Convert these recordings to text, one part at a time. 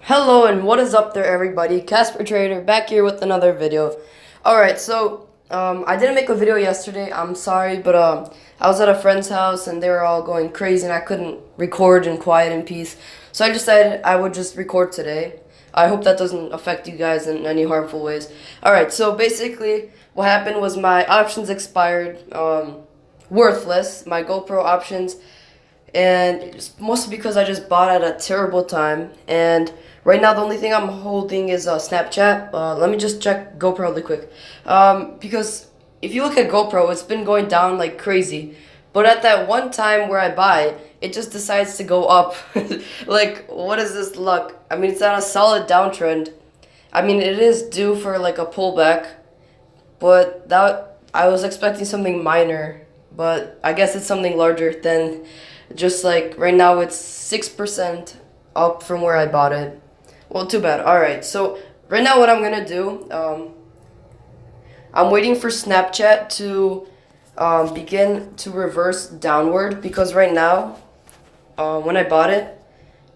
Hello and what is up there, everybody? Casper Trader back here with another video. Alright, so I didn't make a video yesterday. I'm sorry, but I was at a friend's house and they were all going crazy and I couldn't record in quiet and peace. So I decided I would just record today. I hope that doesn't affect you guys in any harmful ways. Alright, so basically what happened was my options expired. Worthless, my GoPro options. And it's mostly because I just bought at a terrible time. And right now the only thing I'm holding is Snapchat. Let me just check GoPro really quick. Because if you look at GoPro, it's been going down like crazy. But at that one time where I buy, it just decides to go up. Like, what is this luck? I mean, it's on a solid downtrend. I mean, it is due for like a pullback. But that I was expecting something minor. But I guess it's something larger than just like right now it's 6% up from where I bought it. Well, too bad. Alright, so right now what I'm gonna do, I'm waiting for Snapchat to begin to reverse downward because right now, when I bought it,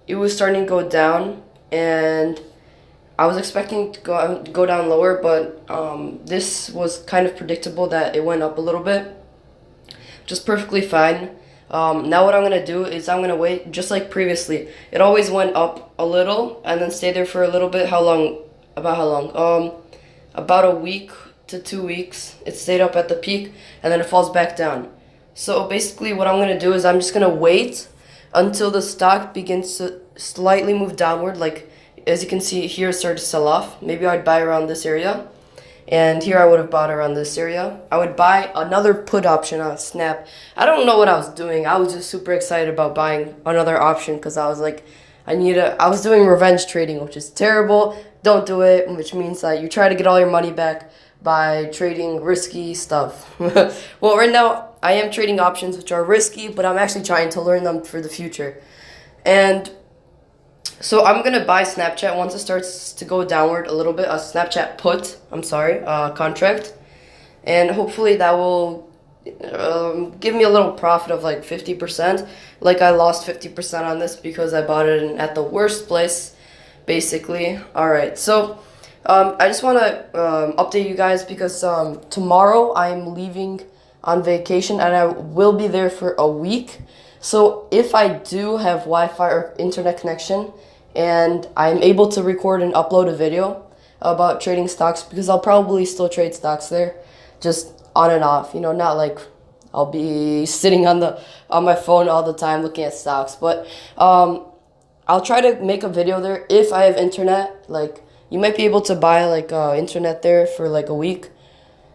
it was starting to go down and I was expecting to go down lower, but this was kind of predictable that it went up a little bit. Just perfectly fine. Now what I'm going to do is I'm going to wait just like previously. It always went up a little and then stay there for a little bit. How long? About how long? About a week to 2 weeks. It stayed up at the peak and then it falls back down. So basically what I'm going to do is I'm just going to wait until the stock begins to slightly move downward. Like as you can see here, it started to sell off. Maybe I'd buy around this area. And here I would have bought around this area. I would buy another put option on Snap. I don't know what I was doing. I was just super excited about buying another option because I was like, I was doing revenge trading, which is terrible. Don't do it, which means that you try to get all your money back by trading risky stuff. Well, right now I am trading options, which are risky, but I'm actually trying to learn them for the future. And so I'm going to buy Snapchat once it starts to go downward a little bit, a Snapchat put, contract. And hopefully that will give me a little profit of like 50%. Like I lost 50% on this because I bought it at the worst place, basically. Alright, so I just want to update you guys because tomorrow I'm leaving on vacation and I will be there for a week. So if I do have Wi-Fi or internet connection and I'm able to record and upload a video about trading stocks, because I'll probably still trade stocks there, just on and off, not like I'll be sitting on my phone all the time looking at stocks, but I'll try to make a video there if I have internet. Like you might be able to buy like internet there for like a week.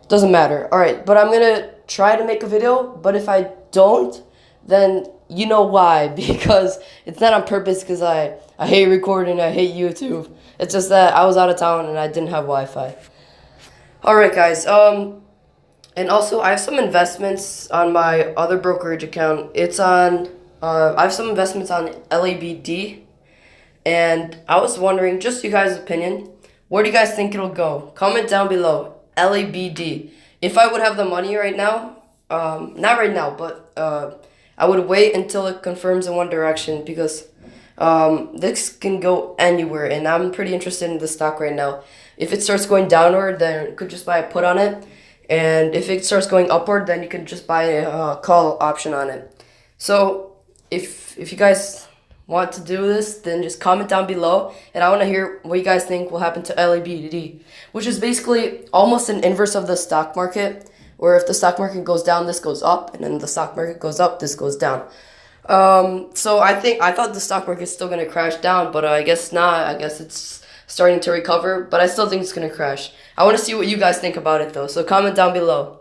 Doesn't matter. Alright, but I'm gonna try to make a video, but if I don't, then you know why, because it's not on purpose because I hate recording, I hate YouTube. It's just that I was out of town and I didn't have Wi-Fi. Alright guys, and also I have some investments on my other brokerage account. It's on, I have some investments on LABD, and I was wondering, just you guys' opinion, where do you guys think it'll go? Comment down below, LABD. If I would have the money right now, not right now, but I would wait until it confirms in one direction because this can go anywhere and I'm pretty interested in the stock right now. If it starts going downward, then you could just buy a put on it. And if it starts going upward, then you can just buy a call option on it. So if you guys want to do this, then just comment down below. And I want to hear what you guys think will happen to LABD, which is basically almost an inverse of the stock market, where if the stock market goes down, this goes up, and then the stock market goes up, this goes down. So I thought the stock market's still going to crash down, but I guess not. I guess it's starting to recover, but I still think it's going to crash. I want to see what you guys think about it, though, so comment down below.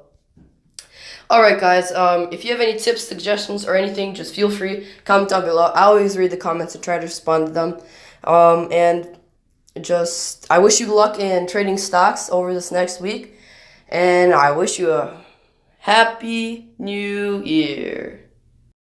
Alright, guys, if you have any tips, suggestions, or anything, just feel free, comment down below. I always read the comments and try to respond to them. And I wish you luck in trading stocks over this next week. And I wish you a happy new year.